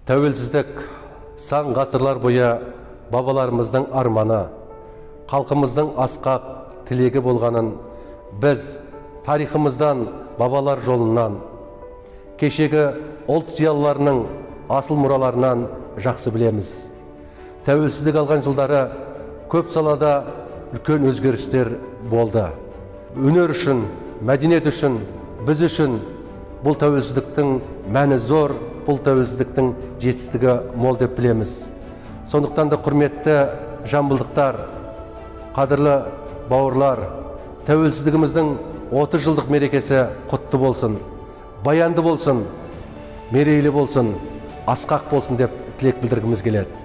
Тәуелсіздік сан ғасырлар бойы бабаларымыздың арманы, халқымыздың асқақ тілегі болғанын біз тарихымыздан, бабалар жолынан, кешегі ұлт зиялыларының асыл мұраларынан жақсы білеміз. Тәуелсіздік алған жылдары көп салада үлкен өзгерістер болды. Өнер үшін, мәдениет үшін, біз үшін бұл тәуелсіздіктің мәні зор, бұл тәуелсіздіктің жетістігі мол деп білеміз. Сондықтан да құрметті жамбылдықтар, қадірлі бауырлар, тәуелсіздігіміздің 30 жылдық мерекесі құтты болсын, баянды болсын, мерейлі болсын, асқақ болсын деп тілек білдіргіміз келеді.